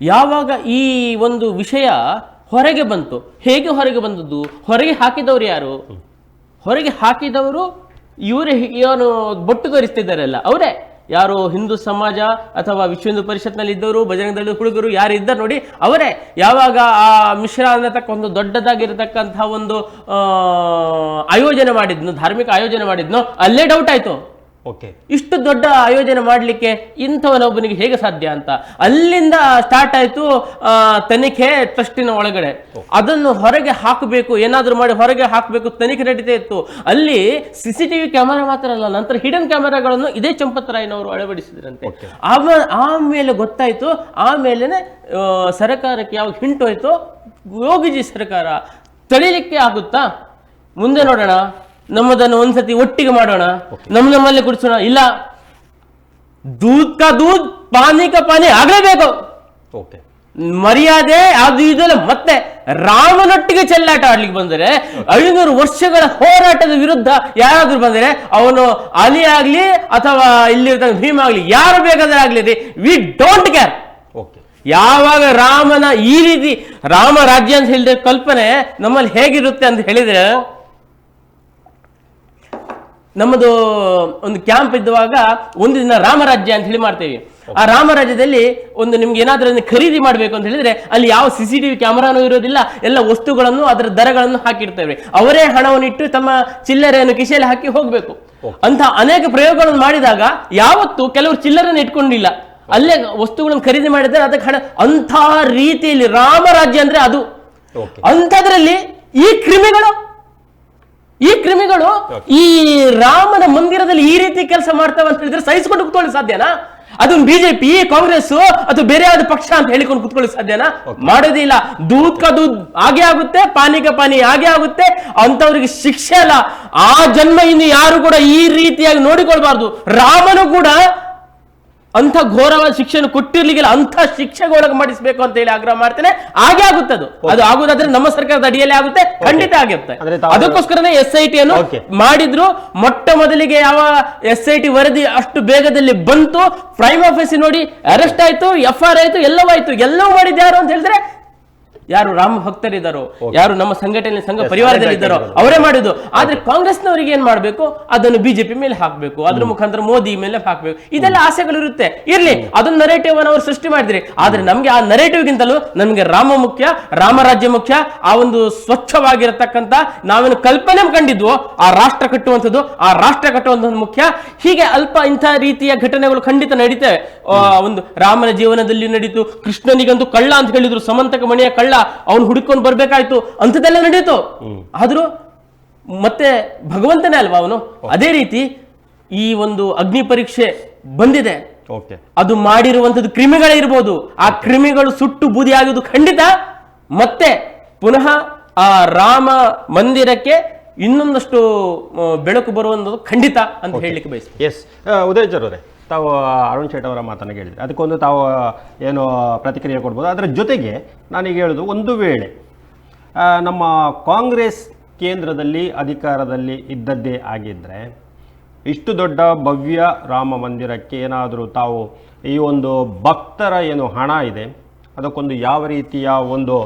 ಯಾವಾಗ ಈ ಒಂದು ವಿಷಯ ಹೊರಗೆ ಬಂತು, ಹೇಗೆ ಹೊರಗೆ ಬಂದದ್ದು, ಹೊರಗೆ ಹಾಕಿದವರು ಯಾರು? ಹೊರಗೆ ಹಾಕಿದವರು ಇವರೇ, ಏನು ಬೊಟ್ಟು ತೋರಿಸ್ತಿದ್ದಾರಲ್ಲ ಅವರೇ. ಯಾರು ಹಿಂದೂ ಸಮಾಜ ಅಥವಾ ವಿಶ್ವ ಹಿಂದೂ ಪರಿಷತ್ನಲ್ಲಿ ಇದ್ದವರು, ಬಜರಂಗ ದಳದ ಹುಡುಗರು ಯಾರು ಇದ್ದಾರೆ ನೋಡಿ, ಅವರೇ. ಯಾವಾಗ ಆ ಮಿಶ್ರ ಅನ್ನತಕ್ಕ ಒಂದು ದೊಡ್ಡದಾಗಿರತಕ್ಕಂತಹ ಒಂದು ಆಯೋಜನೆ ಮಾಡಿದ್ನು, ಧಾರ್ಮಿಕ ಆಯೋಜನೆ ಮಾಡಿದ್ನು, ಅಲ್ಲೇ ಡೌಟ್ ಆಯ್ತು. ಇಷ್ಟು ದೊಡ್ಡ ಆಯೋಜನೆ ಮಾಡಲಿಕ್ಕೆ ಇಂಥವನೊಬ್ಬನಿಗೆ ಹೇಗೆ ಸಾಧ್ಯ ಅಂತ. ಅಲ್ಲಿಂದ ಸ್ಟಾರ್ಟ್ ಆಯ್ತು ತನಿಖೆ ಟ್ರಸ್ಟಿನ ಒಳಗಡೆ. ಅದನ್ನು ಹೊರಗೆ ಹಾಕಬೇಕು, ಏನಾದ್ರೂ ಮಾಡಿ ಹೊರಗೆ ಹಾಕಬೇಕು, ತನಿಖೆ ನಡೀತಾ ಇತ್ತು. ಅಲ್ಲಿ CCTV ಕ್ಯಾಮೆರಾ ಮಾತ್ರ ಅಲ್ಲ, ನಂತರ ಹಿಡನ್ ಕ್ಯಾಮೆರಾಗಳನ್ನು ಇದೇ ಚಂಪತರಾಯನವರು ಅಳವಡಿಸಿದ್ರಂತೆ. ಆಮೇಲೆ ಗೊತ್ತಾಯ್ತು. ಆಮೇಲೆ ಸರ್ಕಾರಕ್ಕೆ ಯಾವಾಗ ಹಿಂಟು ಹೋಯ್ತು, ಯೋಗಿಜಿ ಸರ್ಕಾರ ತಳಿಲಿಕ್ಕೆ ಆಗುತ್ತಾ, ಮುಂದೆ ನೋಡೋಣ, ನಮ್ಮದನ್ನು ಒಂದ್ಸತಿ ಒಟ್ಟಿಗೆ ಮಾಡೋಣ, ನಮ್ಮಲ್ಲೇ ಕುಡಿಸೋಣ. ಇಲ್ಲ, ದೂದ್ ಕಾ ದೂದ್ ಪಾನಿ ಕಾ ಪಾನಿ ಆಗಲೇಬೇಕು. ಮರ್ಯಾದೆ ಅದು ಇದೆಲ್ಲ. ಮತ್ತೆ ರಾಮನೊಟ್ಟಿಗೆ ಚೆಲ್ಲಾಟ ಆಡ್ಲಿಕ್ಕೆ ಬಂದರೆ, 500 ವರ್ಷಗಳ ಹೋರಾಟದ ವಿರುದ್ಧ ಯಾರಾದ್ರೂ ಬಂದರೆ, ಅವನು ಅಲಿ ಆಗ್ಲಿ ಅಥವಾ ಇಲ್ಲಿರ್ತಕ್ಕ ಭೀಮ ಆಗ್ಲಿ, ಯಾರು ಬೇಕಾದ್ರೆ ಆಗ್ಲಿ ರೀ, ವಿ ಡೋಂಟ್ ಕೇರ್. ಯಾವಾಗ ರಾಮನ ಈ ರೀತಿ ರಾಮ ರಾಜ್ಯ ಅಂತ ಹೇಳಿದ್ರೆ ಕಲ್ಪನೆ ನಮ್ಮಲ್ಲಿ ಹೇಗಿರುತ್ತೆ ಅಂತ ಹೇಳಿದ್ರೆ, ನಮ್ಮದು ಒಂದು ಕ್ಯಾಂಪ್ ಇದ್ದುವಾಗ ಒಂದು ದಿನ ರಾಮರಾಜ್ಯ ಅಂತ ಹೇಳಿ ಮಾಡ್ತೇವೆ. ಆ ರಾಮರಾಜ್ಯದಲ್ಲಿ ಒಂದು ನಿಮ್ಗೆ ಏನಾದ್ರೂ ಖರೀದಿ ಮಾಡಬೇಕು ಅಂತ ಹೇಳಿದ್ರೆ, ಅಲ್ಲಿ ಯಾವ CCTV ಕ್ಯಾಮರಾನು ಇರೋದಿಲ್ಲ, ಎಲ್ಲ ವಸ್ತುಗಳನ್ನು ಅದರ ದರಗಳನ್ನು ಹಾಕಿರ್ತೇವೆ. ಅವರೇ ಹಣವನ್ನು ಇಟ್ಟು ತಮ್ಮ ಚಿಲ್ಲರೆಯನ್ನು ಕಿಸೆಯಲ್ಲಿ ಹಾಕಿ ಹೋಗ್ಬೇಕು ಅಂತ ಅನೇಕ ಪ್ರಯೋಗಗಳನ್ನು ಮಾಡಿದಾಗ ಯಾವತ್ತು ಕೆಲವರು ಚಿಲ್ಲರೆಯನ್ನು ಇಟ್ಕೊಂಡಿಲ್ಲ, ಅಲ್ಲೇ ವಸ್ತುಗಳನ್ನು ಖರೀದಿ ಮಾಡಿದ್ದಾರೆ, ಅದಕ್ಕೆ ಹಣ. ಅಂಥ ರೀತಿಯಲ್ಲಿ ರಾಮರಾಜ್ಯ ಅಂದ್ರೆ ಅದು. ಅಂಥದ್ರಲ್ಲಿ ಈ ಕ್ರಿಮಿಗಳು ಈ ರಾಮನ ಮಂದಿರದಲ್ಲಿ ಈ ರೀತಿ ಕೆಲಸ ಮಾಡ್ತಾವ ಅಂತ ಹೇಳಿದ್ರೆ ಸಹಿಸಿಕೊಂಡು ಕುತ್ಕೊಳ್ಳಿ ಸಾಧ್ಯನಾ? ಅದನ್ನು ಬಿಜೆಪಿ, ಕಾಂಗ್ರೆಸ್ ಅಥವಾ ಬೇರೆ ಯಾವ್ದು ಪಕ್ಷ ಅಂತ ಹೇಳಿಕೊಂಡು ಕುತ್ಕೊಳ್ಳಿ ಸಾಧ್ಯನಾ? ಮಾಡೋದಿಲ್ಲ. ದೂದ್ ಕಾ ದೂದ್ ಹಾಗೆ ಆಗುತ್ತೆ, ಪಾನಿ ಕಾ ಪಾನಿ ಹಾಗೆ ಆಗುತ್ತೆ. ಅಂತವ್ರಿಗೆ ಶಿಕ್ಷೆ ಅಲ್ಲ, ಆ ಜನ್ಮ ಇನ್ನು ಯಾರು ಕೂಡ ಈ ರೀತಿಯಾಗಿ ನೋಡಿಕೊಳ್ಬಾರ್ದು. ರಾಮನು ಕೂಡ ಅಂಥ ಘೋರವಾದ ಶಿಕ್ಷೆಯನ್ನು ಕೊಟ್ಟಿರ್ಲಿಕ್ಕಿಲ್ಲ, ಅಂಥ ಶಿಕ್ಷೆಗೆ ಒಳಗೆ ಮಾಡಿಸ್ಬೇಕು ಅಂತ ಹೇಳಿ ಆಗ್ರಹ ಮಾಡ್ತೇನೆ. ಹಾಗೆ ಆಗುತ್ತೆ. ಅದು ಆಗುದಾದ್ರೆ ನಮ್ಮ ಸರ್ಕಾರದ ಅಡಿಯಲ್ಲಿ ಆಗುತ್ತೆ, ಖಂಡಿತ ಆಗುತ್ತೆ. ಅದಕ್ಕೋಸ್ಕರನೇ SIT ಅನ್ನು ಮಾಡಿದ್ರು. ಮೊಟ್ಟ ಮೊದಲಿಗೆ ಯಾವ SIT ವರದಿ ಅಷ್ಟು ಬೇಗದಲ್ಲಿ ಬಂತು, ಪ್ರೈಮ್ ಆಫೀಸ್ ನೋಡಿ ಅರೆಸ್ಟ್ ಆಯ್ತು, FR ಆಯ್ತು, ಎಲ್ಲವೂ ಮಾಡಿದ್ದು ಯಾರು ಅಂತ ಹೇಳಿದ್ರೆ, ಯಾರು ರಾಮ ಭಕ್ತರಿದ್ದಾರೋ, ಯಾರು ನಮ್ಮ ಸಂಘಟನೆ ಸಂಘ ಪರಿವಾರದಲ್ಲಿದ್ದಾರೋ ಅವರೇ ಮಾಡಿದ್ದು. ಆದ್ರೆ ಕಾಂಗ್ರೆಸ್ನವರಿಗೆ ಏನ್ ಮಾಡ್ಬೇಕು, ಅದನ್ನು ಬಿಜೆಪಿ ಮೇಲೆ ಹಾಕ್ಬೇಕು, ಅದ್ರ ಮುಖಾಂತರ ಮೋದಿ ಮೇಲೆ ಹಾಕ್ಬೇಕು. ಇದೆಲ್ಲ ಆಸೆಗಳು ಇರುತ್ತೆ, ಇರ್ಲಿ, ಅದನ್ನ ನರೇಟಿವ್ ಅನ್ನು ಅವರು ಸೃಷ್ಟಿ ಮಾಡಿದ್ರಿ. ಆದ್ರೆ ನಮ್ಗೆ ಆ ನರೇಟಿವ್ ಗಿಂತಲೂ ನಮ್ಗೆ ರಾಮ ಮುಖ್ಯ, ರಾಮರಾಜ್ಯ ಮುಖ್ಯ. ಆ ಒಂದು ಸ್ವಚ್ಛವಾಗಿರತಕ್ಕಂತ ನಾವೇನು ಕಲ್ಪನೆ ಕಂಡಿದ್ವೋ ಆ ರಾಷ್ಟ್ರ ಕಟ್ಟುವಂಥದ್ದು ಮುಖ್ಯ. ಹೀಗೆ ಇಂಥ ರೀತಿಯ ಘಟನೆಗಳು ಖಂಡಿತ ನಡೀತವೆ. ಒಂದು ರಾಮನ ಜೀವನದಲ್ಲಿ ನಡೀತು. ಕೃಷ್ಣನಿಗಂತೂ ಕಳ್ಳ ಅಂತ ಹೇಳಿದ್ರು, ಸಮಂತಕ ಮಣಿಯ ಕಳ್ಳ, ಅವನು ಹುಡುಕೊಂಡು ಬರ್ಬೇಕಾಯ್ತು, ಅಂಥದ್ದೆಲ್ಲ ನಡೀತು. ಆದ್ರೂ ಮತ್ತೆ ಭಗವಂತನೇ ಅಲ್ವಾ ಅವನು. ಅದೇ ರೀತಿ ಈ ಒಂದು ಅಗ್ನಿ ಪರೀಕ್ಷೆ ಬಂದಿದೆ, ಅದು ಮಾಡಿರುವಂತದ್ದು ಕ್ರಿಮಿಗಳೇ ಇರ್ಬೋದು. ಆ ಕ್ರಿಮಿಗಳು ಸುಟ್ಟು ಬೂದಿ ಆಗುವುದು ಖಂಡಿತ. ಮತ್ತೆ ಪುನಃ ಆ ರಾಮ ಮಂದಿರಕ್ಕೆ ಇನ್ನೊಂದಷ್ಟು ಬೆಳಕು ಬರುವಂಥದ್ದು ಖಂಡಿತ ಅಂತ ಹೇಳಲಿಕ್ಕೆ ಬಯಸ್ತೀನಿ. ಎಸ್, ಉದಯಚರ್ ಅವರೇ, ತಾವು ಅರುಣ್ ಶೆಟ್ ಅವರ ಮಾತನ್ನು ಕೇಳಿದರೆ ಅದಕ್ಕೊಂದು ತಾವು ಏನು ಪ್ರತಿಕ್ರಿಯೆ ಕೊಡ್ಬೋದು. ಅದರ ಜೊತೆಗೆ ನಾನೀಗ ಹೇಳೋದು, ಒಂದು ವೇಳೆ ನಮ್ಮ ಕಾಂಗ್ರೆಸ್ ಕೇಂದ್ರದಲ್ಲಿ ಅಧಿಕಾರದಲ್ಲಿ ಇದ್ದದ್ದೇ ಆಗಿದ್ದರೆ, ಇಷ್ಟು ದೊಡ್ಡ ಭವ್ಯ ರಾಮ ಮಂದಿರಕ್ಕೆ ಏನಾದರೂ ತಾವು ಈ ಒಂದು ಭಕ್ತರ ಏನು ಹಣ ಇದೆ ಅದಕ್ಕೊಂದು ಯಾವ ರೀತಿಯ ಒಂದು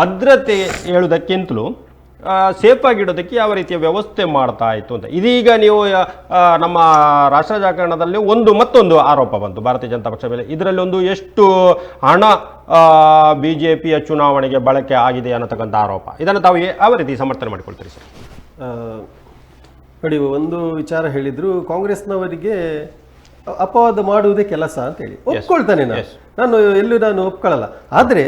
ಭದ್ರತೆ ಹೇಳುವುದಕ್ಕಿಂತಲೂ ಸೇಫ್ ಆಗಿಡೋದಕ್ಕೆ ಯಾವ ರೀತಿಯ ವ್ಯವಸ್ಥೆ ಮಾಡ್ತಾ ಇತ್ತು ಅಂತ. ಇದೀಗ ನೀವು ನಮ್ಮ ರಾಷ್ಟ್ರ ಜಾಗರಣದಲ್ಲಿ ಮತ್ತೊಂದು ಆರೋಪ ಬಂತು ಭಾರತೀಯ ಜನತಾ ಪಕ್ಷ ಮೇಲೆ. ಇದರಲ್ಲಿ ಒಂದು ಎಷ್ಟು ಹಣ BJPಯ ಚುನಾವಣೆಗೆ ಬಳಕೆ ಆಗಿದೆ ಅನ್ನತಕ್ಕಂಥ ಆರೋಪ, ಇದನ್ನು ತಾವು ಯಾವ ರೀತಿ ಸಮರ್ಥನೆ ಮಾಡಿಕೊಳ್ತೀರಿ ಸರ್? ನೋಡಿ, ಒಂದು ವಿಚಾರ ಹೇಳಿದ್ರು, ಕಾಂಗ್ರೆಸ್ನವರಿಗೆ ಅಪವಾದ ಮಾಡುವುದೇ ಕೆಲಸ ಅಂತ ಹೇಳಿ ಒಪ್ಕೊಳ್ತಾನೆ. ನಾನು ಒಪ್ಕೊಳ್ಳಲ್ಲ. ಆದರೆ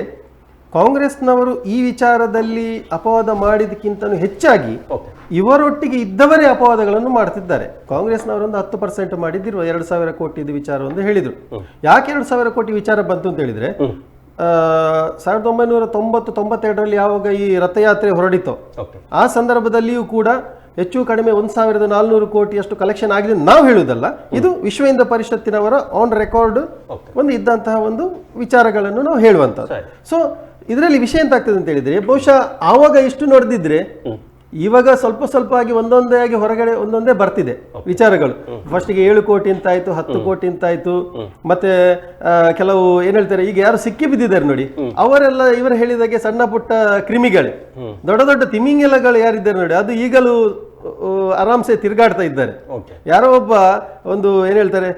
ಕಾಂಗ್ರೆಸ್ನವರು ಈ ವಿಚಾರದಲ್ಲಿ ಅಪವಾದ ಮಾಡಿದಕ್ಕಿಂತ ಹೆಚ್ಚಾಗಿ ಇವರೊಟ್ಟಿಗೆ ಇದ್ದವರೇ ಅಪವಾದಗಳನ್ನು ಮಾಡ್ತಿದ್ದಾರೆ. ಕಾಂಗ್ರೆಸ್ನವರೊಂದು 10% ಮಾಡಿದ್ದಿರುವ 2,000 ಕೋಟಿ ವಿಚಾರವನ್ನು ಹೇಳಿದ್ರು. ಯಾಕೆ 2,000 ಕೋಟಿ ವಿಚಾರ ಬಂತು ಅಂತ ಹೇಳಿದ್ರೆ, 1990-92ರಲ್ಲಿ ಯಾವಾಗ ಈ ರಥಯಾತ್ರೆ ಹೊರಡಿತೋ ಆ ಸಂದರ್ಭದಲ್ಲಿಯೂ ಕೂಡ ಹೆಚ್ಚು ಕಡಿಮೆ 1,400 ಕೋಟಿಯಷ್ಟು ಕಲೆಕ್ಷನ್ ಆಗಿದೆ. ನಾವು ಹೇಳುವುದಲ್ಲ, ಇದು ವಿಶ್ವ ಹಿಂದೂ ಪರಿಷತ್ತಿನವರ ಆನ್ ರೆಕಾರ್ಡ್ ಒಂದು ಇದ್ದಂತಹ ಒಂದು ವಿಚಾರಗಳನ್ನು ನಾವು ಹೇಳುವಂಥದ್ದು. ಸೊ ಇದರಲ್ಲಿ ವಿಷಯ ಎಂತ ಆಗ್ತದೆ ಅಂತ ಹೇಳಿದ್ರೆ, ಬಹುಶಃ ಆವಾಗ ಇಷ್ಟು ನೋಡಿದ್ರೆ ಇವಾಗ ಸ್ವಲ್ಪ ಸ್ವಲ್ಪ ಆಗಿ ಒಂದೊಂದೇ ಆಗಿ ಹೊರಗಡೆ ಒಂದೊಂದೇ ಬರ್ತಿದೆ ವಿಚಾರಗಳು. ಫಸ್ಟಿಗೆ 7 ಕೋಟಿ ಅಂತಾಯ್ತು, 10 ಕೋಟಿ ಅಂತಾಯ್ತು, ಮತ್ತೆ ಕೆಲವು ಏನ್ ಹೇಳ್ತಾರೆ, ಈಗ ಯಾರು ಸಿಕ್ಕಿ ಬಿದ್ದಿದ್ದಾರೆ ನೋಡಿ, ಅವರೆಲ್ಲ ಇವರು ಹೇಳಿದಾಗೆ ಸಣ್ಣ ಪುಟ್ಟ ಕ್ರಿಮಿಗಳೇ. ದೊಡ್ಡ ದೊಡ್ಡ ತಿಮಿಂಗಿಲಗಳು ಯಾರಿದ್ದಾರೆ ನೋಡಿ, ಅದು ಈಗಲೂ ಆರಾಮ್ಸೆ ತಿರುಗಾಡ್ತಾ ಇದ್ದಾರೆ. ಯಾರೋ ಒಬ್ಬ ಒಂದು ಏನ್ ಹೇಳ್ತಾರೆ,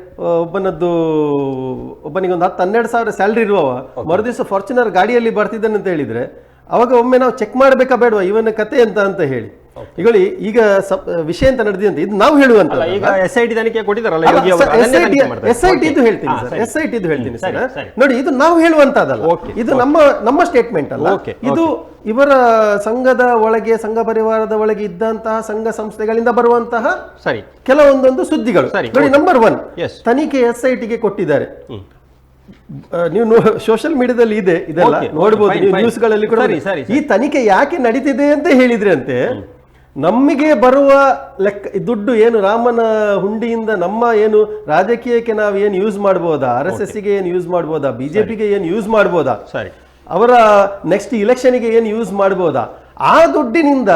ಒಬ್ಬನಿಗೆ ಒಂದು 10-12 ಸಾವಿರ ಸ್ಯಾಲ್ರಿ ಇರುವವ ಮರುದಿವಸ ಫಾರ್ಚುನರ್ ಗಾಡಿಯಲ್ಲಿ ಬರ್ತಿದ್ದಾನೆ ಅಂತ ಹೇಳಿದ್ರೆ, ಅವಾಗ ಒಮ್ಮೆ ನಾವು ಚೆಕ್ ಮಾಡಬೇಕಾ ಬೇಡವಾ ಇವನ ಕತೆ ಅಂತ ಹೇಳಿ. ಈಗ ವಿಷಯ ಅಂತ ನಡೆದಿದೆ ಅಂತ ಇದು ನಾವು ಹೇಳುವಂತ. ಈಗ SIT ತನಿಖೆ ಕೊಟ್ಟಿದ್ದಾರಲ್ಲ, SIT ಇದು ಹೇಳ್ತೀನಿ ಸರ್, SIT ಇದು ಹೇಳ್ತೀನಿ ಸರ್. ನೋಡಿ, ಇದು ನಾವು ಹೇಳುವಂತದಲ್ಲ, ಇದು ನಮ್ಮ ಸ್ಟೇಟ್ಮೆಂಟ್ ಅಲ್ಲ. ಇದು ಇವರ ಸಂಘದ ಒಳಗೆ, ಸಂಘ ಪರಿವಾರದ ಒಳಗೆ ಇದ್ದಂತಹ ಸಂಘ ಸಂಸ್ಥೆಗಳಿಂದ ಬರುವಂತಹ ಕೆಲವೊಂದೊಂದು ಸುದ್ದಿಗಳು. ನೋಡಿ, ನಂಬರ್ 1 ತನಿಖೆ SITಗೆ ಕೊಟ್ಟಿದ್ದಾರೆ. ನೀವು ಸೋಷಿಯಲ್ ಮೀಡಿಯಾದಲ್ಲಿ ಇದೆ, ಇದೆಲ್ಲ ನೋಡಬಹುದು, ನ್ಯೂಸ್ಗಳಲ್ಲಿ ಕೂಡ. ಈ ತನಿಖೆ ಯಾಕೆ ನಡೀತಿದೆ ಅಂತ ಹೇಳಿದ್ರೆ ಅಂತೆ, ನಮಗೆ ಬರುವ ದುಡ್ಡು ಏನು ರಾಮನ ಹುಂಡಿಯಿಂದ ನಮ್ಮ ಏನು ರಾಜಕೀಯಕ್ಕೆ ನಾವು ಏನು ಯೂಸ್ ಮಾಡ್ಬೋದಾ, RSSಗೆ ಏನು ಯೂಸ್ ಮಾಡ್ಬೋದಾ, BJPಗೆ ಏನು ಯೂಸ್ ಮಾಡ್ಬೋದಾ, ಅವರ ನೆಕ್ಸ್ಟ್ ಇಲೆಕ್ಷನ್ಗೆ ಏನು ಯೂಸ್ ಮಾಡ್ಬೋದಾ, ಆ ದುಡ್ಡಿನಿಂದ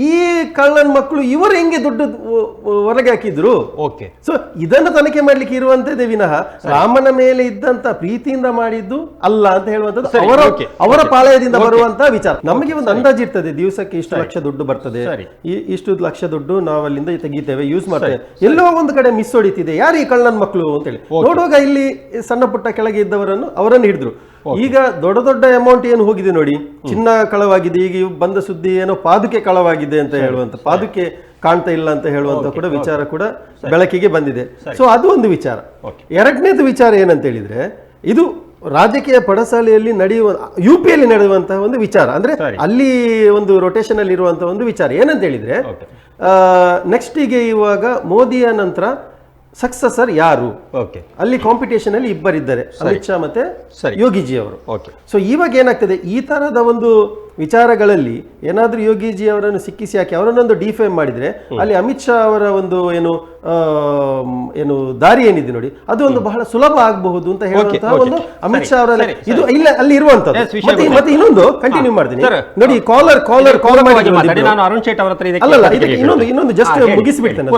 ಈ ಕಳ್ಳನ್ ಮಕ್ಕಳು ಇವರು ಹೆಂಗೆ ದುಡ್ಡು ಹೊರಗೆ ಹಾಕಿದ್ರು. ಸೊ ಇದನ್ನು ತನಿಖೆ ಮಾಡ್ಲಿಕ್ಕೆ ಇರುವಂತದ್ದೇ ವಿನಃ ರಾಮನ ಮೇಲೆ ಇದ್ದಂತ ಪ್ರೀತಿಯಿಂದ ಮಾಡಿದ್ದು ಅಲ್ಲ ಅಂತ ಹೇಳುವಂತದ್ದು ಅವರ ಪಾಳಯದಿಂದ ಬರುವಂತಹ ವಿಚಾರ. ನಮಗೆ ಒಂದು ಅಂದಾಜು ಇರ್ತದೆ, ದಿವಸಕ್ಕೆ ಇಷ್ಟು ಲಕ್ಷ ದುಡ್ಡು ಬರ್ತದೆ, ಇಷ್ಟು ಲಕ್ಷ ದುಡ್ಡು ನಾವು ಅಲ್ಲಿಂದ ತೆಗಿತೇವೆ, ಯೂಸ್ ಮಾಡ್ತೇವೆ, ಎಲ್ಲೋ ಒಂದು ಕಡೆ ಮಿಸ್ ಹೊಡಿತಿದೆ, ಯಾರು ಈ ಕಳ್ಳನ್ ಮಕ್ಕಳು ಅಂತ ಹೇಳಿ ನೋಡುವಾಗ ಇಲ್ಲಿ ಸಣ್ಣ ಪುಟ್ಟ ಕೆಳಗೆ ಅವರನ್ನು ಹಿಡಿದ್ರು. ಈಗ ದೊಡ್ಡ ದೊಡ್ಡ ಅಮೌಂಟ್ ಏನು ಹೋಗಿದೆ ನೋಡಿ, ಚಿನ್ನ ಕಳವಾಗಿದೆ, ಈಗ ಬಂದ ಸುದ್ದಿ ಏನೋ ಪಾದುಕೆ ಕಳವಾಗಿದೆ ಅಂತ ಹೇಳುವಂತ, ಪಾದುಕೆ ಕಾಣ್ತಾ ಇಲ್ಲ ಅಂತ ಹೇಳುವಂತ ಕೂಡ ವಿಚಾರ ಕೂಡ ಬೆಳಕಿಗೆ ಬಂದಿದೆ. ಸೊ ಅದು ಒಂದು ವಿಚಾರ. ಎರಡನೇದು ವಿಚಾರ ಏನಂತ ಹೇಳಿದ್ರೆ, ಇದು ರಾಜಕೀಯ ಪಡಸಾಲೆಯಲ್ಲಿ ನಡೆಯುವ UPಯಲ್ಲಿ ನಡೆಯುವಂತಹ ಒಂದು ವಿಚಾರ, ಅಂದ್ರೆ ಅಲ್ಲಿ ಒಂದು ರೊಟೇಷನ್ ಅಲ್ಲಿ ಇರುವಂತಹ ಒಂದು ವಿಚಾರ ಏನಂತ ಹೇಳಿದ್ರೆ, ನೆಕ್ಸ್ಟ್ ಗೆ ಇವಾಗ ಮೋದಿಯ ನಂತರ ಸಕ್ಸಸರ್ ಯಾರು, ಅಲ್ಲಿ ಕಾಂಪಿಟೇಷನ್ ಅಲ್ಲಿ ಇಬ್ಬರಿದ್ದಾರೆ, ಅಮಿತ್ ಶಾ ಮತ್ತೆ ಯೋಗಿಜಿ ಅವರು. ಸೊ ಇವಾಗ ಏನಾಗ್ತದೆ, ಈ ತರದ ಒಂದು ವಿಚಾರಗಳಲ್ಲಿ ಏನಾದ್ರೂ ಯೋಗಿಜಿ ಅವರನ್ನು ಸಿಕ್ಕಿಸಿ ಹಾಕಿ ಅವರನ್ನೊಂದು ಡಿಫೇಮ್ ಮಾಡಿದ್ರೆ, ಅಲ್ಲಿ ಅಮಿತ್ ಶಾ ಅವರ ಒಂದು ಏನು ದಾರಿ ಏನಿದೆ ನೋಡಿ, ಅದು ಒಂದು ಬಹಳ ಸುಲಭ ಆಗಬಹುದು ಅಂತ ಹೇಳುವಂತಹ ಒಂದು ಅಮಿತ್ ಶಾ ಅವರ ಇದು ಇಲ್ಲ ಅಲ್ಲಿ ಇರುವಂತದ್ದು. ಮತ್ತೆ ಇನ್ನೊಂದು ಕಂಟಿನ್ಯೂ ಮಾಡ್ತೀನಿ ನೋಡಿ, ಕಾಲರ್ ಇನ್ನೊಂದು ಜಸ್ಟ್ ಮುಗಿಸ್ಬಿಡ್ತೇನೆ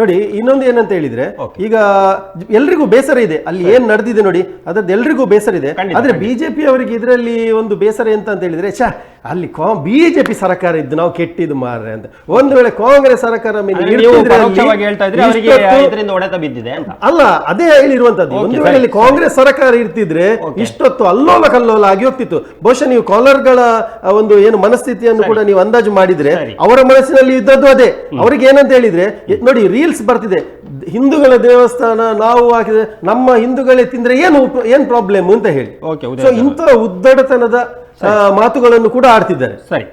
ನೋಡಿ. ಇನ್ನೊಂದು ಏನಂತ ಹೇಳಿದ್ರೆ, ಈಗ ಎಲ್ರಿಗೂ ಬೇಸರ ಇದೆ, ಅಲ್ಲಿ ಏನ್ ನಡೆದಿದೆ ನೋಡಿ, ಅದ್ರದ್ದು ಎಲ್ರಿಗೂ ಬೇಸರ ಇದೆ. ಆದ್ರೆ ಬಿಜೆಪಿ ಅವರಿಗೆ ಇದರಲ್ಲಿ ಒಂದು ಬೇಸರ ಎಂತ ಅಂತ ಹೇಳಿದ್ರೆ, ಅಲ್ಲಿ ಬಿಜೆಪಿ ಸರ್ಕಾರ ಇದ್ದು ನಾವು ಕೆಟ್ಟಿದ್ದು ಮಾರ್ರೆ ಅಂತ. ಒಂದು ವೇಳೆ ಕಾಂಗ್ರೆಸ್ ಸರ್ಕಾರ ಅಲ್ಲ, ಅದೇ ಹೇಳಿರುವಂತದ್ದು. ಒಂದು ವೇಳೆ ಕಾಂಗ್ರೆಸ್ ಸರ್ಕಾರ ಇರ್ತಿದ್ರೆ ಇಷ್ಟೊತ್ತು ಅಲ್ಲೋಲ ಕಲ್ಲೋಲ ಆಗಿ ಹೋಗ್ತಿತ್ತು. ಬಹುಶಃ ನೀವು ಕಾಲರ್ಗಳ ಒಂದು ಏನು ಮನಸ್ಥಿತಿಯನ್ನು ಕೂಡ ನೀವು ಅಂದಾಜು ಮಾಡಿದ್ರೆ, ಅವರ ಮನಸ್ಸಿನಲ್ಲಿ ಇದ್ದದ್ದು ಅದೇ. ಅವ್ರಿಗೆ ಏನಂತ ಹೇಳಿದ್ರೆ ನೋಡಿ, ರೀಲ್ಸ್ ಬರ್ತಿದೆ, ಹಿಂದೂಗಳ ದೇವಸ್ಥಾನ ನಾವು ಹಾಕಿದ್ರೆ ನಮ್ಮ ಹಿಂದೂಗಳೇ ತಿಂದ್ರೆ ಏನ್ ಪ್ರಾಬ್ಲಮ್ ಅಂತ ಹೇಳಿ. ಸೊ ಇಂಥ ಉದ್ದಡತನದ ಮಾತುಗಳನ್ನು ಕೂಡ ಆಡ್ತಿದ್ದಾರೆ. ಸರಿ,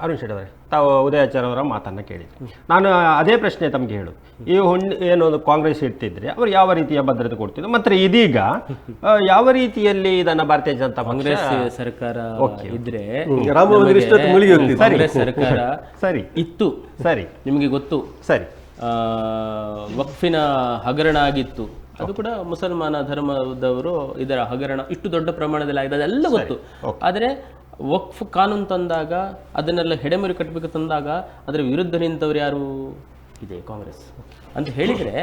ಅರುಣ್ ಶೆಟ್ಟಿ ಅವರೇ, ತಾವು ಉದಯಾಚಾರ್ಯ ಅವರ ಮಾತನ್ನು ಕೇಳಿದ್ರಿ. ನಾನು ಅದೇ ಪ್ರಶ್ನೆ ತಮಗೆ ಹೇಳು, ಈ ಏನು ಕಾಂಗ್ರೆಸ್ ಇರ್ತಿದ್ರೆ ಅವರು ಯಾವ ರೀತಿಯ ಭದ್ರತೆ ಕೊಡ್ತಿದ್ರು, ಮತ್ತೆ ಇದೀಗ ಯಾವ ರೀತಿಯಲ್ಲಿ ಇದನ್ನ ಭಾರತೀಯ ಜನತಾ ಕಾಂಗ್ರೆಸ್ ಸರ್ಕಾರ ಇದ್ರೆ ಕಾಂಗ್ರೆಸ್ ಸರ್ಕಾರ ಸರಿ ಇತ್ತು, ಸರಿ ನಿಮಗೆ ಗೊತ್ತು, ಸರಿ, ವಕ್ಫಿನ ಹಗರಣ ಆಗಿತ್ತು, ಅದು ಕೂಡ ಮುಸಲ್ಮಾನ ಧರ್ಮದವರು ಇದರ ಹಗರಣ ಇಷ್ಟು ದೊಡ್ಡ ಪ್ರಮಾಣದಲ್ಲಿ ಆಗಿದೆ, ಅದೆಲ್ಲ ಗೊತ್ತು. ಆದರೆ ವಕ್ಫ್ ಕಾನೂನು ತಂದಾಗ, ಅದನ್ನೆಲ್ಲ ಹೆಡೆಮುರಿ ಕಟ್ಟಬೇಕು ತಂದಾಗ ಅದರ ವಿರುದ್ಧ ನಿಂತವ್ರು ಯಾರು? ಇದೆ ಕಾಂಗ್ರೆಸ್ ಅಂತ ಹೇಳಿದ್ರೆ,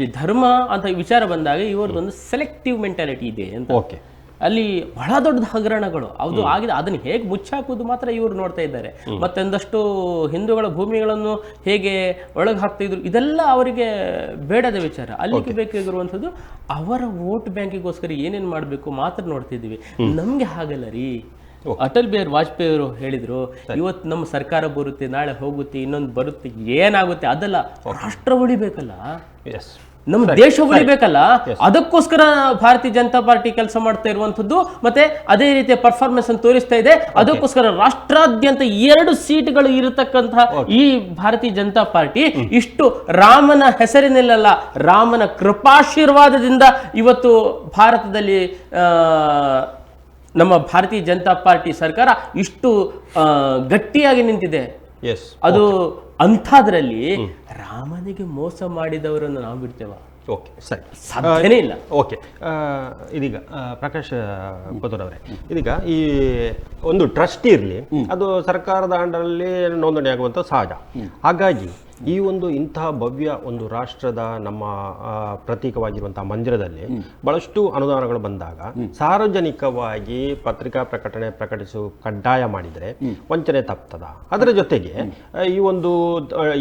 ಈ ಧರ್ಮ ಅಂತ ವಿಚಾರ ಬಂದಾಗ ಇವರದೊಂದು ಸೆಲೆಕ್ಟಿವ್ ಮೆಂಟಾಲಿಟಿ ಇದೆ ಅಂತ. ಅಲ್ಲಿ ಬಹಳ ದೊಡ್ಡ ಹಗರಣಗಳು ಅದು ಆಗಿದೆ, ಅದನ್ನು ಹೇಗೆ ಮುಚ್ಚಾಕುವುದು ಮಾತ್ರ ಇವರು ನೋಡ್ತಾ ಇದ್ದಾರೆ. ಮತ್ತೊಂದಷ್ಟು ಹಿಂದೂಗಳ ಭೂಮಿಗಳನ್ನು ಹೇಗೆ ಒಳಗೆ ಹಾಕ್ತಾ ಇದ್ರು, ಇದೆಲ್ಲ ಅವರಿಗೆ ಬೇಡದ ವಿಚಾರ. ಅಲ್ಲಿಗೆ ಬೇಕಾಗಿರುವಂಥದ್ದು ಅವರ ವೋಟ್ ಬ್ಯಾಂಕಿಗೋಸ್ಕರ ಏನೇನು ಮಾಡಬೇಕು ಮಾತ್ರ ನೋಡ್ತಿದ್ವಿ. ನಮ್ಗೆ ಹಾಗಲ್ಲ ರೀ. ಅಟಲ್ ಬಿಹಾರಿ ವಾಜಪೇಯಿ ಅವರು ಹೇಳಿದ್ರು, ಇವತ್ತು ನಮ್ಮ ಸರ್ಕಾರ ಬರುತ್ತೆ, ನಾಳೆ ಹೋಗುತ್ತೆ, ಇನ್ನೊಂದು ಬರುತ್ತೆ, ಏನಾಗುತ್ತೆ ಅದಲ್ಲ, ರಾಷ್ಟ್ರ ಉಳಿಬೇಕಲ್ಲ, ನಮ್ಮ ದೇಶ ಉಳಿಬೇಕಲ್ಲ. ಅದಕ್ಕೋಸ್ಕರ ಭಾರತೀಯ ಜನತಾ ಪಾರ್ಟಿ ಕೆಲಸ ಮಾಡ್ತಾ ಇರುವಂತದ್ದು, ಮತ್ತೆ ಅದೇ ರೀತಿಯ ಪರ್ಫಾರ್ಮೆನ್ಸ್ ಅನ್ನು ತೋರಿಸ್ತಾ ಇದೆ. ಅದಕ್ಕೋಸ್ಕರ ರಾಷ್ಟ್ರಾದ್ಯಂತ 2 ಸೀಟ್ಗಳು ಇರತಕ್ಕಂತಹ ಈ ಭಾರತೀಯ ಜನತಾ ಪಾರ್ಟಿ ಇಷ್ಟು ರಾಮನ ಹೆಸರಿನಲ್ಲ, ರಾಮನ ಕೃಪಾಶೀರ್ವಾದದಿಂದ ಇವತ್ತು ಭಾರತದಲ್ಲಿ ನಮ್ಮ ಭಾರತೀಯ ಜನತಾ ಪಾರ್ಟಿ ಸರ್ಕಾರ ಇಷ್ಟು ಗಟ್ಟಿಯಾಗಿ ನಿಂತಿದೆ. ಅದು ಅಂಥದ್ರಲ್ಲಿ ರಾಮನಿಗೆ ಮೋಸ ಮಾಡಿದವರನ್ನು ನಾವು ಬಿಡ್ತೇವ? ಓಕೆ ಸರಿ, ಸಾಧ್ಯನೇ ಇಲ್ಲ. ಓಕೆ, ಇದೀಗ ಪ್ರಕಾಶ್ ಪುತ್ತೂರ್ ಅವರೇ, ಇದೀಗ ಈ ಒಂದು ಟ್ರಸ್ಟ್ ಇರಲಿ, ಅದು ಸರ್ಕಾರದ ಅಂಡರಲ್ಲಿ ನೋಂದಣಿ ಆಗುವಂಥ ಸಹಜ. ಹಾಗಾಗಿ ಈ ಒಂದು ಇಂತಹ ಭವ್ಯ ಒಂದು ರಾಷ್ಟ್ರದ ನಮ್ಮ ಪ್ರತೀಕವಾಗಿರುವಂತಹ ಮಂದಿರದಲ್ಲಿ ಬಹಳಷ್ಟು ಅನುದಾನಗಳು ಬಂದಾಗ ಸಾರ್ವಜನಿಕವಾಗಿ ಪತ್ರಿಕಾ ಪ್ರಕಟಿಸುವ ಕಡ್ಡಾಯ ಮಾಡಿದರೆ ವಂಚನೆ ತಪ್ತದ. ಅದರ ಜೊತೆಗೆ ಈ ಒಂದು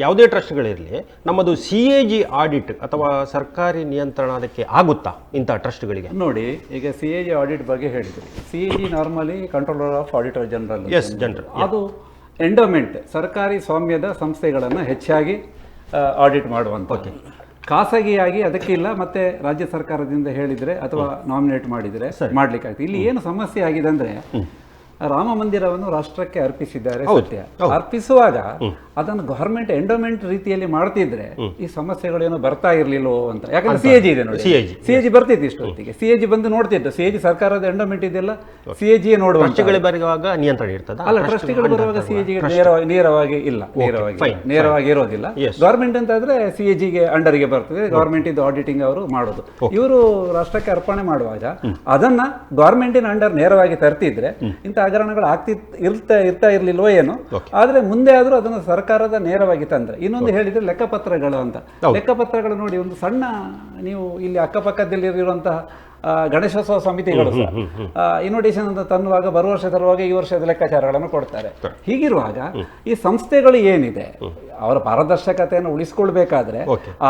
ಯಾವುದೇ ಟ್ರಸ್ಟ್ಗಳಿರಲಿ, ನಮ್ಮದು CAG ಆಡಿಟ್ ಅಥವಾ ಸರ್ಕಾರಿ ನಿಯಂತ್ರಣ ಅದಕ್ಕೆ ಆಗುತ್ತಾ ಇಂತಹ ಟ್ರಸ್ಟ್ಗಳಿಗೆ? ನೋಡಿ, ಈಗ CAG ಆಡಿಟ್ ಬಗ್ಗೆ ಹೇಳಿದ್ರಿ. CAG normally controller of auditor general. Yes, general. ಅದು ಎಂಡೋಮೆಂಟ್ ಸರ್ಕಾರಿ ಸ್ವಾಮ್ಯದ ಸಂಸ್ಥೆಗಳನ್ನು ಹೆಚ್ಚಾಗಿ ಆಡಿಟ್ ಮಾಡುವಂಥದ್ದು. ಖಾಸಗಿಯಾಗಿ ಅದಕ್ಕಿಲ್ಲ, ಮತ್ತೆ ರಾಜ್ಯ ಸರ್ಕಾರದಿಂದ ಹೇಳಿದ್ರೆ ಅಥವಾ ನಾಮಿನೇಟ್ ಮಾಡಿದ್ರೆ ಮಾಡ್ಲಿಕ್ಕಾಗ್ತದೆ. ಇಲ್ಲಿ ಏನು ಸಮಸ್ಯೆ ಆಗಿದೆ ಅಂದ್ರೆ, ರಾಮ ಮಂದಿರವನ್ನು ರಾಷ್ಟ್ರಕ್ಕೆ ಅರ್ಪಿಸಿದ್ದಾರೆ ಸತ್ಯ. ಅರ್ಪಿಸುವಾಗ ಅದನ್ನು ಗವರ್ಮೆಂಟ್ ಎಂಡೋಮೆಂಟ್ ರೀತಿಯಲ್ಲಿ ಮಾಡ್ತಿದ್ರೆ ಈ ಸಮಸ್ಯೆಗಳೇನೋ ಬರ್ತಾ ಇರ್ಲಿಲ್ಲೋ ಅಂತ. ಯಾಕಂದ್ರೆ CAG ಇದೆ ನೋಡಿ, CAG ಬರ್ತಿತ್ತು ಇಷ್ಟೊತ್ತಿಗೆ. CAG ಬಂದು ನೋಡ್ತಿತ್ತು. CAG ಸರ್ಕಾರದ ಎಂಡೋಮೆಂಟ್ ಇದೆಲ್ಲ CAG ನೋಡುವ. ಬರುವಾಗ ನಿಯಂತ್ರಣ ಇರ್ತದ ಅಲ್ಲ, ಟ್ರಸ್ಟಿಗಳು ಬರುವಾಗ CAG ನೇರವಾಗಿ ಇಲ್ಲ, ನೇರವಾಗಿ ಇರೋದಿಲ್ಲ. ಗವರ್ಮೆಂಟ್ ಅಂತ ಆದ್ರೆ CAG ಗೆ ಅಂಡರ್ಗೆ ಬರ್ತದೆ. ಗವರ್ಮೆಂಟ್ ಇದು ಆಡಿಟಿಂಗ್ ಅವರು ಮಾಡೋದು. ಇವರು ರಾಷ್ಟ್ರಕ್ಕೆ ಅರ್ಪಣೆ ಮಾಡುವಾಗ ಅದನ್ನ ಗವರ್ಮೆಂಟಿನ ಅಂಡರ್ ನೇರವಾಗಿ ತರ್ತಿದ್ರೆ ಇಂಥ ಹಗರಣಗಳು ಇರ್ತಾ ಇರ್ಲಿಲ್ವೋ ಏನೋ. ಆದ್ರೆ ಮುಂದೆ ಆದ್ರೂ ಅದನ್ನು ಸರ್ಕಾರದ ನೇರವಾಗಿ ತಂದ್ರೆ. ಇನ್ನೊಂದು ಹೇಳಿದ್ರೆ ಲೆಕ್ಕಪತ್ರಗಳು ಅಂತ. ಲೆಕ್ಕಪತ್ರಗಳು ನೋಡಿ, ಒಂದು ಸಣ್ಣ, ನೀವು ಇಲ್ಲಿ ಅಕ್ಕಪಕ್ಕದಲ್ಲಿರುವಂತಹ ಗಣೇಶೋತ್ಸವ ಸಮಿತಿಗಳು ಇನ್ವಿಟೇಷನ್ ಅಂತ ತನ್ನುವಾಗ ಬರುವ ವರ್ಷ ತರುವಾಗ ಈ ವರ್ಷದ ಲೆಕ್ಕಾಚಾರಗಳನ್ನು ಕೊಡ್ತಾರೆ. ಹೀಗಿರುವಾಗ ಈ ಸಂಸ್ಥೆಗಳು ಏನಿದೆ, ಅವರ ಪಾರದರ್ಶಕತೆಯನ್ನು ಉಳಿಸ್ಕೊಳ್ಬೇಕಾದ್ರೆ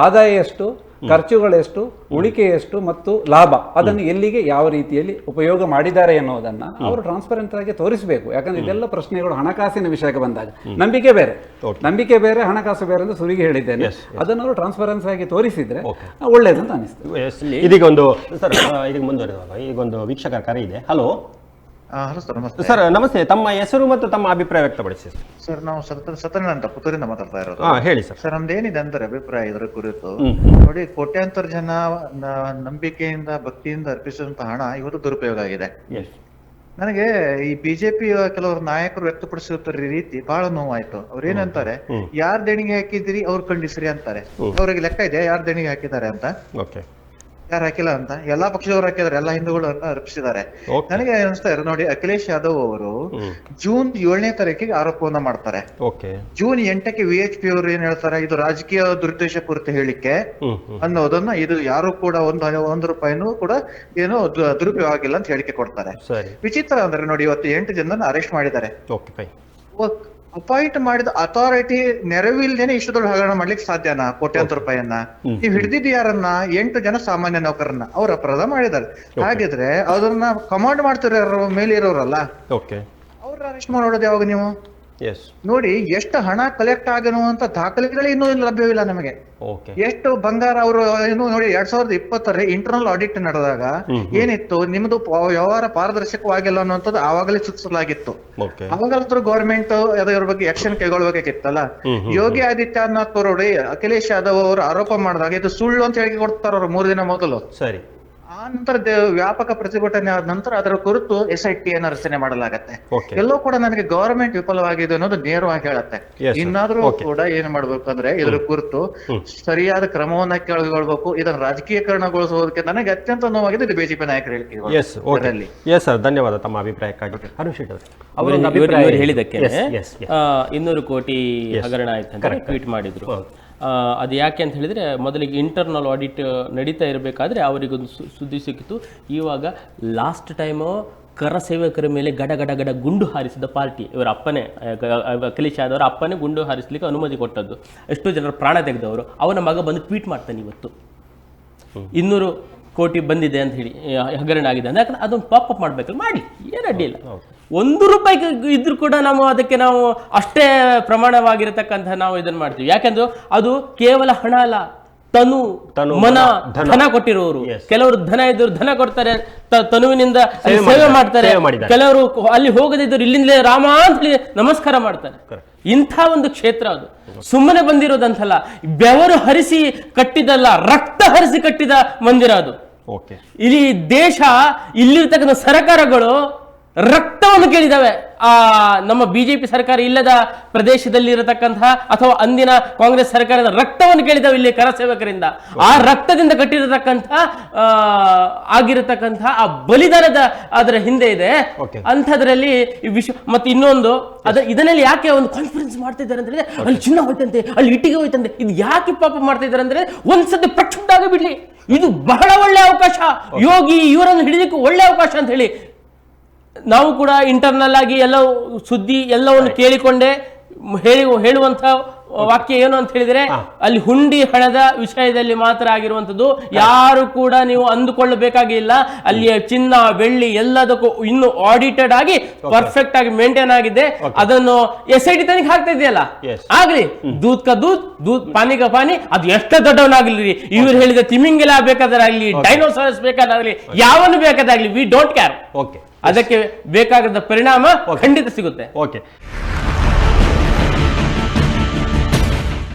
ಆದಾಯ ಎಷ್ಟು, ಖರ್ಚುಗಳೆಷ್ಟು, ಉಳಿಕೆ ಎಷ್ಟು ಮತ್ತು ಲಾಭ ಅದನ್ನು ಎಲ್ಲಿಗೆ ಯಾವ ರೀತಿಯಲ್ಲಿ ಉಪಯೋಗ ಮಾಡಿದ್ದಾರೆ ಎನ್ನುವುದನ್ನ ಅವರು ಟ್ರಾನ್ಸ್ಪರೆಂಟ್ ಆಗಿ ತೋರಿಸಬೇಕು. ಯಾಕಂದ್ರೆ ಇದೆಲ್ಲ ಪ್ರಶ್ನೆಗಳು ಹಣಕಾಸಿನ ವಿಷಯಕ್ಕೆ ಬಂದಾಗ ನಂಬಿಕೆ ಬೇರೆ ಹಣಕಾಸು ಬೇರೆ ಅಂತ ಸುರಿಗೆ ಹೇಳಿದ್ದೇನೆ. ಅದನ್ನು ಅವರು ಟ್ರಾನ್ಸ್ಪರೆನ್ಸಿ ಆಗಿ ತೋರಿಸಿದ್ರೆ ಒಳ್ಳೇದಂತ ಅನಿಸ್ತದೆ. ಇದೀಗ ಒಂದು ಸರ್, ಇದಕ್ಕೆ ಮುಂದುವರೆದಾಗ ಈಗೊಂದು ವೀಕ್ಷಕರ ಕರೆ ಇದೆ. ಹಲೋ ಹಲೋ ಸರ್, ನಮಸ್ತೆ. ಸರ್ ನಮಸ್ತೆ, ತಮ್ಮ ಹೆಸರು ಮತ್ತು ತಮ್ಮ ಅಭಿಪ್ರಾಯ ವ್ಯಕ್ತಪಡಿಸಿ. ಸರ್, ನಾವು ಸತನ ಅಂತ ಪುತ್ತೂರಿಂದ ಮಾತಾಡ್ತಾ ಇರೋದು. ಹೇಳಿ ಸರ್. ಸರ್, ನಮ್ದೇನಿದೆ ಅಂದ್ರೆ ಅಭಿಪ್ರಾಯ ಇದರ ಕುರಿತು, ನೋಡಿ, ಕೋಟ್ಯಾಂತರ ಜನ ನಂಬಿಕೆಯಿಂದ ಭಕ್ತಿಯಿಂದ ಅರ್ಪಿಸುವಂತ ಹಣ ಇವತ್ತು ದುರುಪಯೋಗ ಆಗಿದೆ. ನನಗೆ ಈ ಬಿಜೆಪಿ ಕೆಲವರು ನಾಯಕರು ವ್ಯಕ್ತಪಡಿಸುತ್ತಿರೋ ರೀತಿ ಬಹಳ ನೋವಾಯ್ತು. ಅವ್ರು ಏನಂತಾರೆ, ಯಾರ್ ದೇಣಿಗೆ ಹಾಕಿದಿರಿ ಅವ್ರು ಖಂಡಿಸ್ರಿ ಅಂತಾರೆ. ಅವ್ರಿಗೆ ಲೆಕ್ಕ ಇದೆ ಯಾರ್ ದೇಣಿಗೆ ಹಾಕಿದ್ದಾರೆ ಅಂತ, ಯಾರು ಹಾಕಿಲ್ಲ ಅಂತ. ಎಲ್ಲಾ ಪಕ್ಷದವ್ರು ಹಾಕಿದ್ದಾರೆ, ಎಲ್ಲಾ ಹಿಂದೂಗಳನ್ನ ಅರ್ಪಿಸಿದ್ದಾರೆ. ನನಗೆ ಅನಿಸ್ತಾ ಇರೋ, ನೋಡಿ, ಅಖಿಲೇಶ್ ಯಾದವ್ ಅವರು ಜೂನ್ 7ನೇ ತಾರೀಕಿಗೆ ಆರೋಪವನ್ನ ಮಾಡ್ತಾರೆ. ಜೂನ್ 8ಕ್ಕೆ VHP ಅವರು ಏನ್ ಹೇಳ್ತಾರೆ, ಇದು ರಾಜಕೀಯ ದುರುದ್ದೇಶ ಪೂರಿತ ಹೇಳಿಕೆ ಅನ್ನೋದನ್ನ, ಇದು ಯಾರು ಕೂಡ ಒಂದು ರೂಪಾಯಿನೂ ಕೂಡ ಏನೋ ದುರುಪಯೋಗ ಆಗಿಲ್ಲ ಅಂತ ಹೇಳಿಕೆ ಕೊಡ್ತಾರೆ. ವಿಚಿತ್ರ ಅಂದ್ರೆ ನೋಡಿ, ಇವತ್ತು 8 ಜನರನ್ನ ಅರೆಸ್ಟ್ ಮಾಡಿದ್ದಾರೆ. ಅಪಾಯಿಂಟ್ ಮಾಡಿದ ಅಥಾರಿಟಿ ನೆರವಿಲ್ದೇನೆ ಇಷ್ಟದೊಡ್ಡ ಹಗರಣ ಮಾಡ್ಲಿಕ್ಕೆ ಸಾಧ್ಯನಾ? ಕೋಟ್ಯಾಂತರ ರೂಪಾಯಿಯನ್ನ ನೀವು ಹಿಡಿದಿದ್ದು ಯಾರನ್ನ? 8 ಜನ ಸಾಮಾನ್ಯ ನೌಕರನ್ನ ಅವ್ರ ಅಪರಾಧ ಮಾಡಿದ್ದಾರೆ. ಹಾಗಿದ್ರೆ ಅದನ್ನ ಕಮಾಂಡ್ ಮಾಡ್ತಿರೋ ಮೇಲೆ ಇರೋರಲ್ಲ, ಅವ್ರ ಅರೆಸ್ಟ್ ಮಾಡೋದು ಯಾವಾಗ ನೀವು? ನೋಡಿ, ಎಷ್ಟು ಹಣ ಕಲೆಕ್ಟ್ ಆಗನುವಂತ ದಾಖಲೆಗಳೇ ಇನ್ನೂ ಲಭ್ಯವಿಲ್ಲ ನಮಗೆ. ಎಷ್ಟು ಬಂಗಾರ ಅವರು ಏನು ನೋಡಿ, 2020 ಇಂಟರ್ನಲ್ ಆಡಿಟ್ ನಡೆದಾಗ ಏನಿತ್ತು, ನಿಮ್ದು ವ್ಯವಹಾರ ಪಾರದರ್ಶಕವಾಗಿಲ್ಲ ಅನ್ನುವಂಥದ್ದು ಆವಾಗಲೇ ಸೂಚಿಸಲಾಗಿತ್ತು. ಅವಾಗಲೂ ಗೌರ್ಮೆಂಟ್ ಇವ್ರ ಬಗ್ಗೆ ಆಕ್ಷನ್ ಕೈಗೊಳ್ಬೇಕಾಗಿತ್ತಲ್ಲ. ಯೋಗಿ ಆದಿತ್ಯನಾಥ್ ಅವರು ಅಖಿಲೇಶ್ ಯಾದವ್ ಅವರು ಆರೋಪ ಮಾಡಿದಾಗ ಇದು ಸುಳ್ಳು ಅಂತ ಹೇಳಿಕೆ ಕೊಡ್ತಾರ ಅವರು 3 ದಿನ ಮೊದಲು. ಆ ನಂತರ ವ್ಯಾಪಕ ಪ್ರತಿಭಟನೆ ಆದ ನಂತರ ಅದರ ಕುರಿತು SIT ಅನ್ನ ರಚನೆ ಮಾಡಲಾಗತ್ತೆ. ಎಲ್ಲೋ ಕೂಡ ನನಗೆ ಗವರ್ಮೆಂಟ್ ವಿಫಲವಾಗಿದೆ ಅನ್ನೋದು ನೇರವಾಗಿ ಹೇಳತ್ತೆ. ಇನ್ನಾದ್ರೂ ಕೂಡ ಏನ್ ಮಾಡ್ಬೇಕು ಅಂದ್ರೆ ಇದ್ರ ಕುರಿತು ಸರಿಯಾದ ಕ್ರಮವನ್ನ ಕೈಗೊಳ್ಬೇಕು. ಇದನ್ನ ರಾಜಕೀಯಕರಣಗೊಳಿಸೋದಕ್ಕೆ ನನಗೆ ಅತ್ಯಂತ ನೋವಾಗಿದೆ ಇದು ಬಿಜೆಪಿ ನಾಯಕರು ಹೇಳಿಕೆ. ಧನ್ಯವಾದ ತಮ್ಮ ಅಭಿಪ್ರಾಯಕ್ಕಾಗಿ. ಅವರು ಹೇಳಿದಕ್ಕೆ 200 ಕೋಟಿ ಹಗರಣ ಆಯ್ತು ಅಂತ ಟ್ವೀಟ್ ಮಾಡಿದ್ರು. ಅದು ಯಾಕೆ ಅಂತ ಹೇಳಿದರೆ, ಮೊದಲಿಗೆ ಇಂಟರ್ನಲ್ ಆಡಿಟ್ ನಡೀತಾ ಇರಬೇಕಾದ್ರೆ ಅವರಿಗೊಂದು ಸುದ್ದಿ ಸಿಕ್ಕಿತು. ಇವಾಗ ಲಾಸ್ಟ್ ಟೈಮು ಕರ ಸೇವಕರ ಮೇಲೆ ಗಡ ಗಡ ಗಡ ಗುಂಡು ಹಾರಿಸಿದ ಪಾರ್ಟಿ ಇವರ ಅಪ್ಪನೇ, ಅಖಿಲೇಶ್ ಯಾದವ್ ಅವರ ಅಪ್ಪನೇ ಗುಂಡು ಹಾರಿಸಲಿಕ್ಕೆ ಅನುಮತಿ ಕೊಟ್ಟದ್ದು. ಎಷ್ಟೋ ಜನರ ಪ್ರಾಣ ತೆಗೆದವರು. ಅವನ ಮಗ ಬಂದು ಟ್ವೀಟ್ ಮಾಡ್ತಾನೆ, ಇವತ್ತು 200 ಕೋಟಿ ಬಂದಿದೆ ಅಂತ ಹೇಳಿ, ಹಗರಣ ಆಗಿದೆ ಅಂತ. ಯಾಕಂದ್ರೆ ಅದೊಂದು ಪಾಪಪ್ ಮಾಡಬೇಕಲ್ಲ, ಮಾಡಿ, ಏನು ಅಡ್ಡಿ ಇಲ್ಲ. 1 ರೂಪಾಯಿ ಇದ್ರೂ ಕೂಡ ಅದಕ್ಕೆ ನಾವು ಅಷ್ಟೇ ಪ್ರಮಾಣವಾಗಿರತಕ್ಕಂಥ ನಾವು ಇದನ್ನು ಮಾಡ್ತೀವಿ. ಯಾಕೆಂದ್ರೆ ಅದು ಕೇವಲ ಹಣ ಅಲ್ಲ, ತನು ಮನ ಧನ ಕೊಟ್ಟಿರೋರು. ಕೆಲವರು ಧನ ಇದ್ರು ಧನ ಕೊಡ್ತಾರೆ, ತನುವಿನಿಂದ ಸೇವೆ ಮಾಡ್ತಾರೆ. ಕೆಲವರು ಅಲ್ಲಿ ಹೋಗದಿದ್ರು ಇಲ್ಲಿಂದಲೇ ರಾಮ ಅಂತ ಹೇಳಿ ನಮಸ್ಕಾರ ಮಾಡ್ತಾರೆ. ಇಂಥ ಒಂದು ಕ್ಷೇತ್ರ ಅದು. ಸುಮ್ಮನೆ ಬಂದಿರೋದಂತಲ್ಲ, ಬೆವರು ಹರಿಸಿ ಕಟ್ಟಿದಲ್ಲ, ರಕ್ತ ಹರಿಸಿ ಕಟ್ಟಿದ ಮಂದಿರ ಅದು. ಇಲ್ಲಿ ದೇಶ, ಇಲ್ಲಿರ್ತಕ್ಕಂಥ ಸರ್ಕಾರಗಳು ರಕ್ತವನ್ನು ಕೇಳಿದಾವೆ. ಆ ನಮ್ಮ ಬಿಜೆಪಿ ಸರ್ಕಾರ ಇಲ್ಲದ ಪ್ರದೇಶದಲ್ಲಿ ಇರತಕ್ಕಂತಹ ಅಥವಾ ಅಂದಿನ ಕಾಂಗ್ರೆಸ್ ಸರ್ಕಾರದ ರಕ್ತವನ್ನು ಕೇಳಿದಾವೆ ಇಲ್ಲಿ ಕರಸೇವಕರಿಂದ. ಆ ರಕ್ತದಿಂದ ಕಟ್ಟಿರತಕ್ಕಂತಹ ಆಗಿರತಕ್ಕಂತಹ ಆ ಬಲಿದಾನದ ಅದರ ಹಿಂದೆ ಇದೆ. ಅಂಥದ್ರಲ್ಲಿ ಈ ವಿಶ್ವ ಮತ್ತೆ ಇನ್ನೊಂದು ಇದನ್ನಲ್ಲಿ ಯಾಕೆ ಒಂದು ಕಾನ್ಫರೆನ್ಸ್ ಮಾಡ್ತಾ ಇದ್ದಾರೆ ಅಂದ್ರೆ ಅಲ್ಲಿ ಚಿನ್ನ ಹೋಯ್ತಂತೆ, ಅಲ್ಲಿ ಇಟ್ಟಿಗೆ ಹೋಯ್ತಂತೆ. ಇದು ಯಾಕೆ ಪಾಪ ಮಾಡ್ತಾ ಇದ್ದಾರೆ ಅಂದ್ರೆ ಒಂದ್ಸತಿ ಪ್ರಕ್ಷುಬ್ಧ ಆಗಿಬಿಡ್ಲಿ, ಇದು ಬಹಳ ಒಳ್ಳೆ ಅವಕಾಶ, ಯೋಗಿ ಇವರನ್ನು ಹಿಡಿಲಿಕ್ಕೆ ಒಳ್ಳೆ ಅವಕಾಶ ಅಂತ ಹೇಳಿ ನಾವು ಕೂಡ ಇಂಟರ್ನಲ್ ಆಗಿ ಎಲ್ಲ ಸುದ್ದಿ ಎಲ್ಲವನ್ನು ಕೇಳಿಕೊಂಡೆ ಹೇಳುವಂತ ವಾಕ್ಯ ಏನು ಅಂತ ಹೇಳಿದ್ರೆ ಅಲ್ಲಿ ಹುಂಡಿ ಹಣದ ವಿಷಯದಲ್ಲಿ ಮಾತ್ರ ಆಗಿರುವಂತದ್ದು. ಯಾರು ಕೂಡ ನೀವು ಅಂದುಕೊಳ್ಳಬೇಕಾಗಿಲ್ಲ, ಅಲ್ಲಿಯ ಚಿನ್ನ ಬೆಳ್ಳಿ ಎಲ್ಲದಕ್ಕೂ ಇನ್ನು ಆಡಿಟೆಡ್ ಆಗಿ ಪರ್ಫೆಕ್ಟ್ ಆಗಿ ಮೇಂಟೈನ್ ಆಗಿದೆ. ಅದನ್ನು SIT ತನಿಖೆ ಹಾಕ್ತಾ ಇದೆಯಲ್ಲ, ಆಗ್ಲಿ ದೂದ್ ಕಾ ದೂದ್, ದೂದ್ ಪಾನಿ ಕಾ ಪಾನಿ, ಅದು ಎಷ್ಟು ದೊಡ್ಡವನಾಗ್ಲಿ, ಇವ್ರು ಹೇಳಿದ ತಿಮಿಂಗಿಲ ಬೇಕಾದಾಗಲಿ, ಡೈನೋಸಾರಸ್ ಬೇಕಾದಾಗಲಿ, ಯಾವನ್ನು ಬೇಕಾದಾಗಲಿ, ವಿ ಡೋಂಟ್ ಕೇರ್. ಅದಕ್ಕೆ ಬೇಕಾದ ಪರಿಣಾಮ ಖಂಡಿತ ಸಿಗುತ್ತೆ. ಓಕೆ.